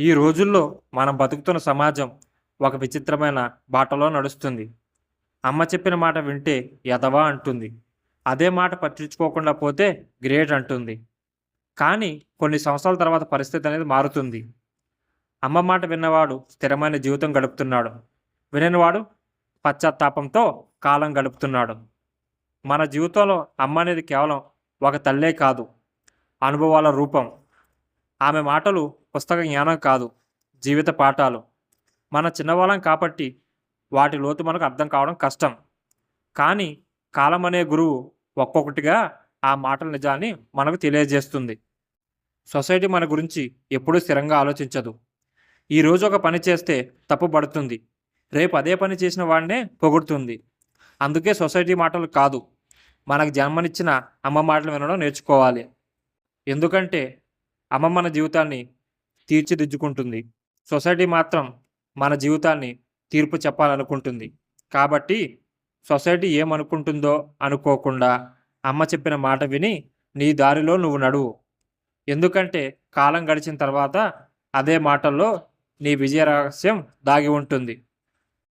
ఈ రోజుల్లో మనం బతుకుతున్న సమాజం ఒక విచిత్రమైన బాటలో నడుస్తుంది. అమ్మ చెప్పిన మాట వింటే ఎదవా అంటుంది. అదే మాట పట్టించుకోకుండా పోతే గ్రేట్ అంటుంది. కానీ కొన్ని సంవత్సరాల తర్వాత పరిస్థితి అనేది మారుతుంది. అమ్మ మాట విన్నవాడు స్థిరమైన జీవితం గడుపుతున్నాడు. విననివాడు పశ్చాత్తాపంతో కాలం గడుపుతున్నాడు. మన జీవితంలో అమ్మ అనేది కేవలం ఒక తల్లే కాదు, అనుభవాల రూపం. ఆమె మాటలు పుస్తక జ్ఞానం కాదు, జీవిత పాఠాలు. మన చిన్నవాళ్ళం కాబట్టి వాటి లోతు మనకు అర్థం కావడం కష్టం. కానీ కాలం అనే గురువు ఒక్కొక్కటిగా ఆ మాటల నిజాన్ని మనకు తెలియజేస్తుంది. సొసైటీ మన గురించి ఎప్పుడూ స్థిరంగా ఆలోచించదు. ఈరోజు ఒక పని చేస్తే తప్పు పడుతుంది, రేపు అదే పని చేసిన వాడినే పొగుడుతుంది. అందుకే సొసైటీ మాటలు కాదు, మనకు జన్మనిచ్చిన అమ్మ మాటలు వినడం నేర్చుకోవాలి. ఎందుకంటే అమ్మ మన జీవితాన్ని తీర్చిదిద్దుకుంటుంది. సొసైటీ మాత్రం మన జీవితాన్ని తీర్పు చెప్పాలనుకుంటుంది. కాబట్టి సొసైటీ ఏమనుకుంటుందో అనుకోకుండా అమ్మ చెప్పిన మాట విని నీ దారిలో నువ్వు నడువు. ఎందుకంటే కాలం గడిచిన తర్వాత అదే మాటల్లో నీ విజయ రహస్యం దాగి ఉంటుంది.